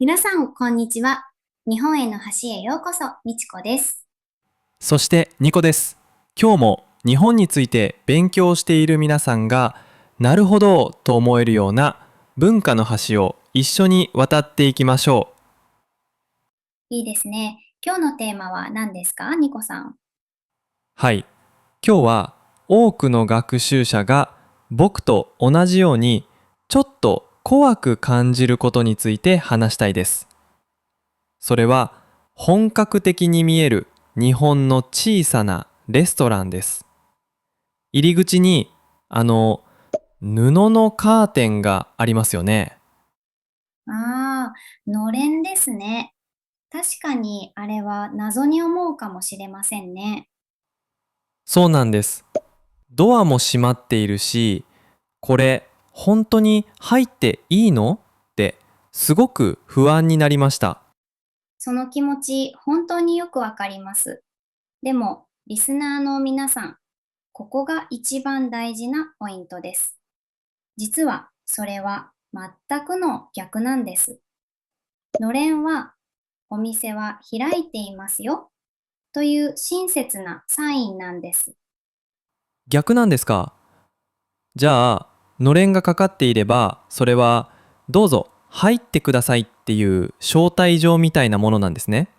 皆さん、こんにちは。日本への橋へようこそ、みちこです。そしてニコです。今日も日本について勉強している皆さんがなるほどと思えるような文化の橋を一緒に渡っていきましょう。いいですね。今日のテーマは何ですか、ニコさん。はい。今日は多くの学習者が僕と同じようにちょっと怖く感じることについて話したいです。それは本格的に見える日本の小さなレストランです。入り口に布のカーテンがありますよね。あのれんですね。確かに、あれは謎に思うかもしれませんね。そうなんです。ドアも閉まっているし、これ本当に入っていいのってすごく不安になりました。その気持ち、本当によくわかります。でも、リスナーの皆さん、ここが一番大事なポイントです。実は、それは全くの逆なんです。のれんは、お店は開いていますよという親切なサインなんです。逆なんですか？じゃあ、のれんがかかっていれば、それはどうぞ入ってくださいっていう招待状みたいなものなんですね。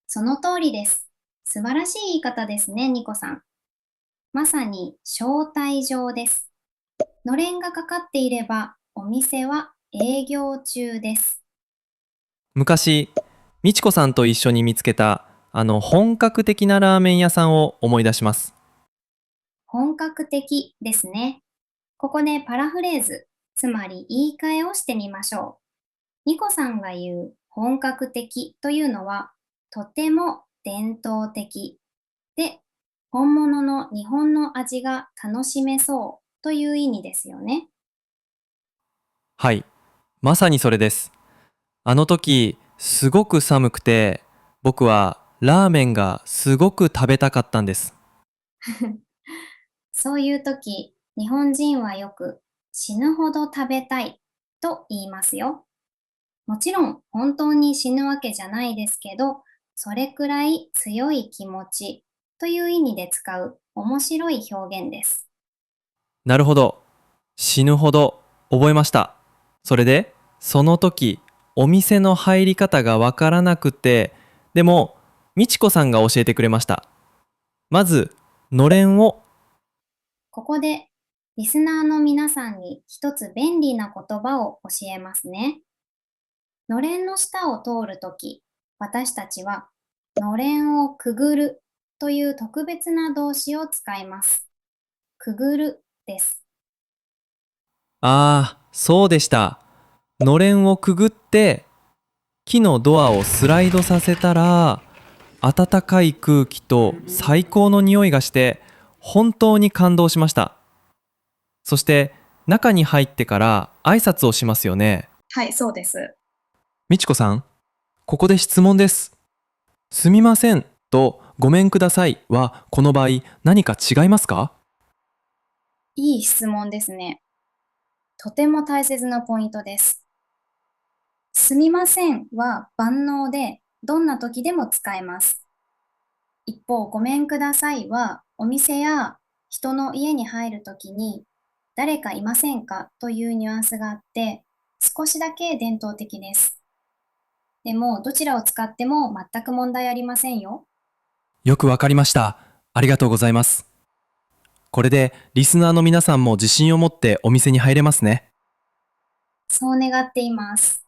その通りです。素晴らしい言い方ですね、ニコさん。まさに招待状です。のれんがかかっていれば、お店は営業中です。昔、みちこさんと一緒に見つけた本格的なラーメン屋さんを思い出します。本格的ですね。ここでパラフレーズ、つまり言い換えをしてみましょう。ニコさんが言う本格的というのは、とても伝統的で、本物の日本の味が楽しめそうという意味ですよね。はい、まさにそれです。あの時すごく寒くて、僕はラーメンがすごく食べたかったんです。そういう時、日本人はよく死ぬほど食べたいと言いますよ。もちろん本当に死ぬわけじゃないですけど、それくらい強い気持ちという意味で使う面白い表現です。なるほど、死ぬほど覚えました。それでその時お店の入り方がわからなくて、でもみちこさんが教えてくれました。まずのれんを。ここでリスナーの皆さんに一つ便利な言葉を教えますね。のれんの下を通るとき、私たちはのれんをくぐるという特別な動詞を使います。くぐるです。ああ、そうでした。のれんをくぐって木のドアをスライドさせたら、暖かい空気と最高の匂いがして本当に感動しました。そして中に入ってから挨拶をしますよね。はい、そうです。みちこさん、ここで質問です。すみませんとごめんくださいはこの場合何か違いますか？いい質問ですね。とても大切なポイントです。すみませんは万能で、どんな時でも使えます。一方、ごめんくださいは、お店や人の家に入るときに、誰かいませんかというニュアンスがあって、少しだけ伝統的です。でも、どちらを使っても全く問題ありませんよ。よくわかりました。ありがとうございます。これでリスナーの皆さんも自信を持ってお店に入れますね。そう願っています。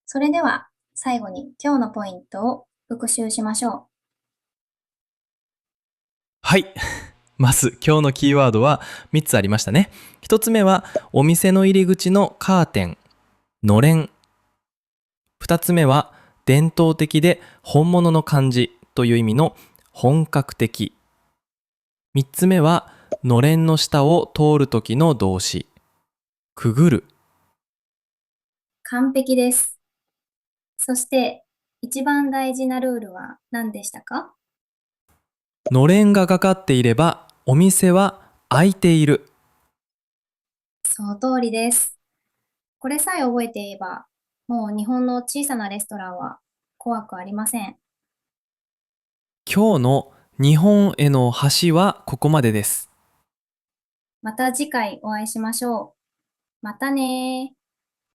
それでは、最後に今日のポイントを復習しましょはい。まず今日のキーワードは3つありましたね。1つ目はお店の入り口のカーテン、のれん。2つ目は伝統的で本物の感じという意味の本格的。3つ目はのれんの下を通る時の動詞、くぐる。う。完璧です。そして、一番大事なルールは何でしたか？のれんがかかっていればお店は開いている。その通りです。これさえ覚えていれば、もう日本の小さなレストランは怖くありません。今日の日本への橋はここまでです。また次回お会いしましょう。またねー。